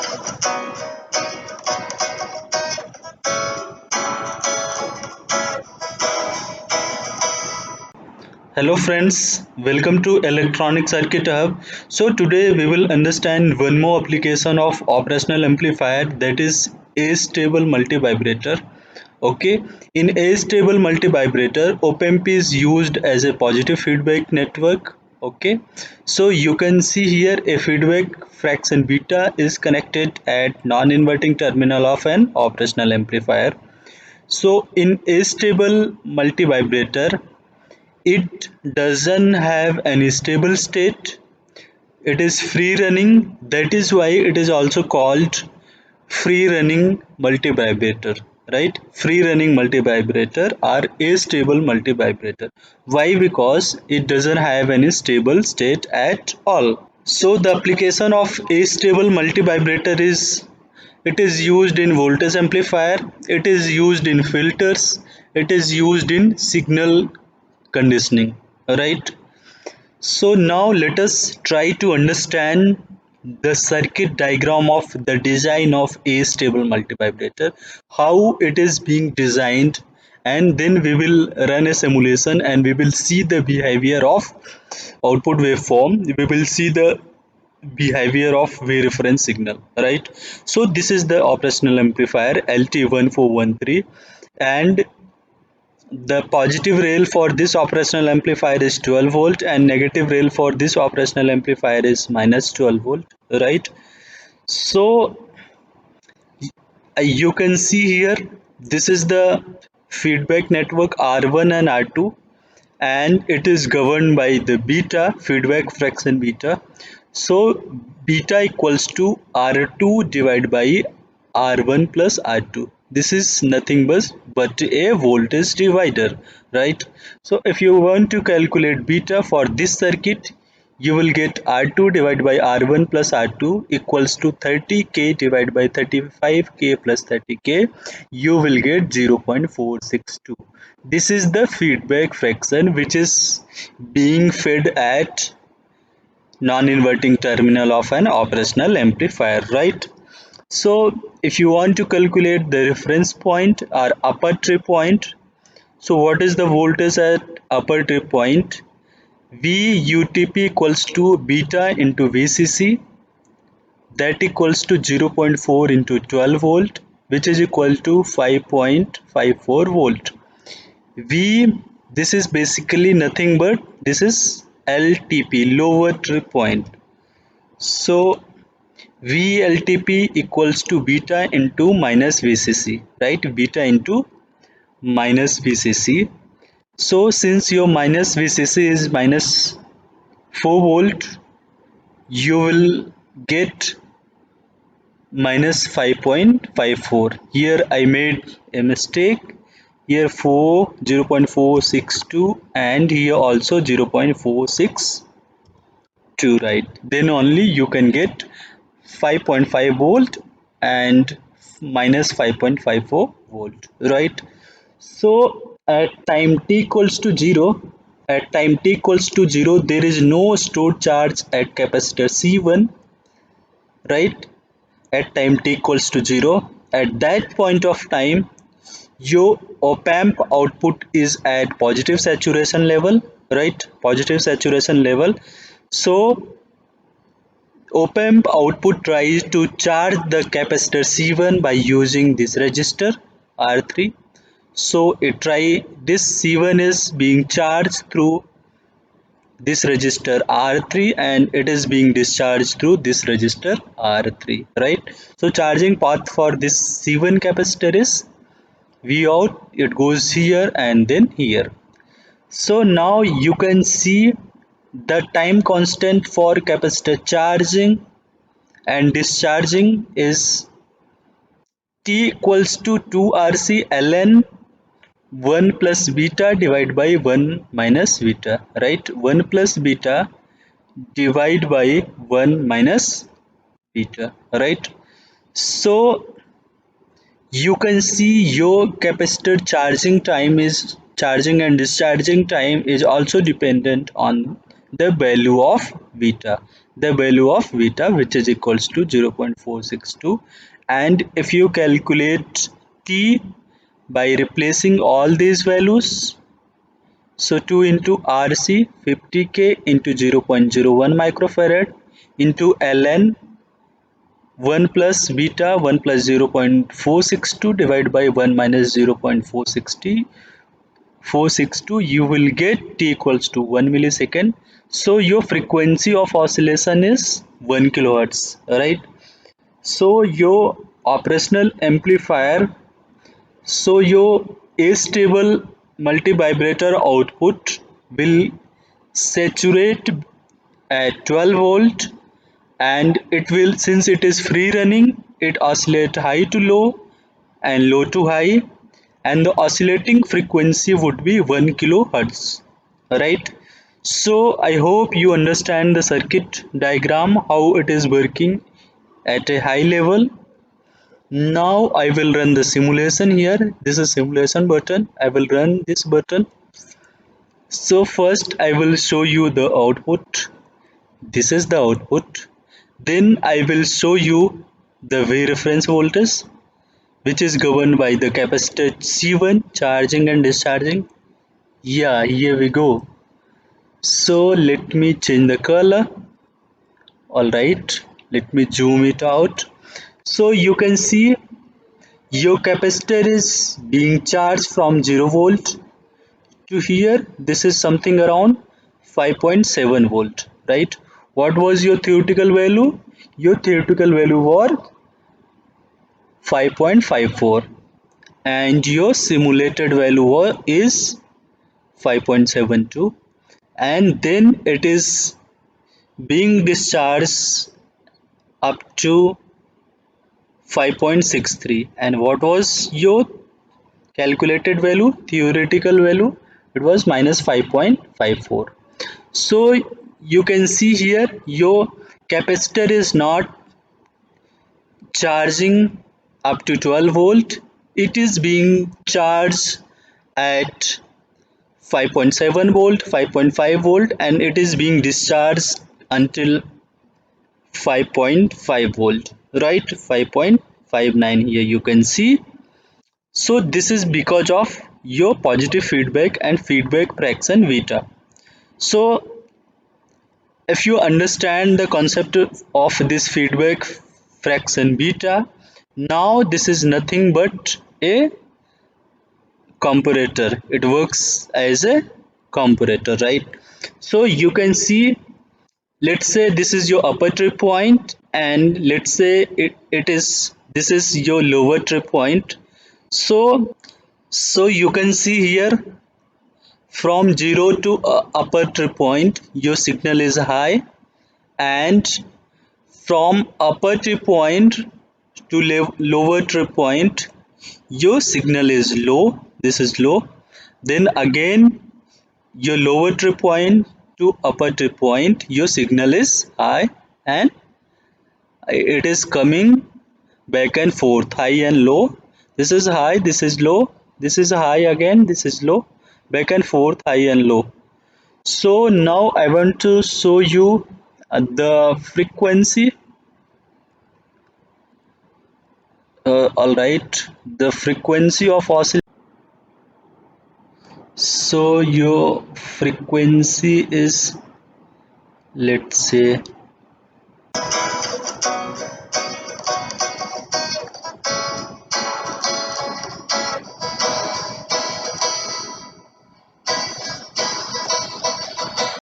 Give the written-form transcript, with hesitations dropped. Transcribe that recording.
Hello friends, welcome to Electronic Circuit Hub. So today we will understand one more application of operational amplifier, that is A-stable multivibrator. Okay, in A-stable multivibrator, op-amp is used as a positive feedback network. Okay, so you can see here a feedback fraction beta is connected at non-inverting terminal of an operational amplifier. So in A-stable multivibrator, it doesn't have any stable state. It is free running. That is why it is also called free running multivibrator. Right? Free running multivibrator or a stable multivibrator. Why? Because it doesn't have any stable state at all. So the application of a stable multivibrator is, it is used in voltage amplifier, it is used in filters, it is used in signal conditioning, right? So now let us try to understand the circuit diagram of the design of a stable multivibrator, how it is being designed, and then we will run a simulation and we will see the behavior of output waveform, we will see the behavior of wave reference signal, right? So this is the operational amplifier LT1413, and the positive rail for this operational amplifier is 12 volt and negative rail for this operational amplifier is minus 12 volt, right? So you can see here, this is the feedback network R1 and R2, and it is governed by the beta, feedback fraction beta. So beta equals to R2 divided by R1 plus R2. This is nothing but a voltage divider, right? So if you want to calculate beta for this circuit, you will get R2 divided by R1 plus R2 equals to 30k divided by 35k plus 30k. You will get 0.462. This is the feedback fraction which is being fed at non-inverting terminal of an operational amplifier, right? So if you want to calculate the reference point or upper trip point, so what is the voltage at upper trip point? VUTP equals to beta into VCC, that equals to 0.4 into 12 volt, which is equal to 5.54 volt. V, this is basically nothing but this is LTP, lower trip point. So VLTP equals to beta into minus VCC, right? Beta into minus VCC. So since your minus VCC is minus 4 volt, you will get minus 5.54. Here I made a mistake. Here 4 0.462 and here also 0.462, right? Then only you can get 5.5 volt and minus 5.54 volt, right? So at time t equals to 0, at time t equals to 0, there is no stored charge at capacitor C1, right? At time t equals to 0, at that point of time your op-amp output is at positive saturation level, right? Positive saturation level. So op-amp output tries to charge the capacitor C1 by using this resistor R3. So it try, this C1 is being charged through this resistor R3 and it is being discharged through this resistor R3, right? So charging path for this C1 capacitor is V out, it goes here and then here. So now you can see the time constant for capacitor charging and discharging is T equals to 2RC ln 1 plus beta divided by 1 minus beta, right? 1 plus beta divide by 1 minus beta, right? So you can see your capacitor charging time is, charging and discharging time is also dependent on the value of beta, which is equals to 0.462. And if you calculate t by replacing all these values, so 2 into RC 50K into 0.01 microfarad into ln 1 plus beta 1 plus 0.462 divided by 1 minus 0.462, you will get t equals to 1 millisecond. So your frequency of oscillation is 1 kilohertz, right? So your operational amplifier, so your astable multivibrator output will saturate at 12 volt, and it will, since it is free running, it oscillate high to low and low to high, and the oscillating frequency would be 1 kilohertz, right? So I hope you understand the circuit diagram, how it is working at a high level. Now I will run the simulation here. This is simulation button. I will run this button. So first I will show you the output. This is the output. Then I will show you the V reference voltage, which is governed by the capacitor C1 charging and discharging. Yeah, here we go. So let me change the color. Alright, let me zoom it out. So you can see your capacitor is being charged from 0 volt to here. This is something around 5.7 volt, right? What was your theoretical value? Your theoretical value was 5.54, and your simulated value is 5.72, and then it is being discharged up to 5.63. And what was your calculated value, theoretical value? It was minus 5.54. So you can see here your capacitor is not charging up to 12 volt, it is being charged at 5.7 volt, 5.5 volt, and it is being discharged until 5.5 volt, right? 5.59 here you can see. So this is because of your positive feedback and feedback fraction beta. So if you understand the concept of this feedback fraction beta, now this is nothing but a comparator. It works as a comparator, right? So you can see, let's say this is your upper trip point, and let's say it is, this is your lower trip point. So you can see here, from 0 to upper trip point your signal is high, and from upper trip point to lower trip point your signal is low. This is low. Then again your lower trip point to upper trip point your signal is high, and it is coming back and forth, high and low. This is high, this is low, this is high again, this is low, back and forth, high and low. So now I want to show you the frequency. All right, the frequency of oscillation. So your frequency is, let's say,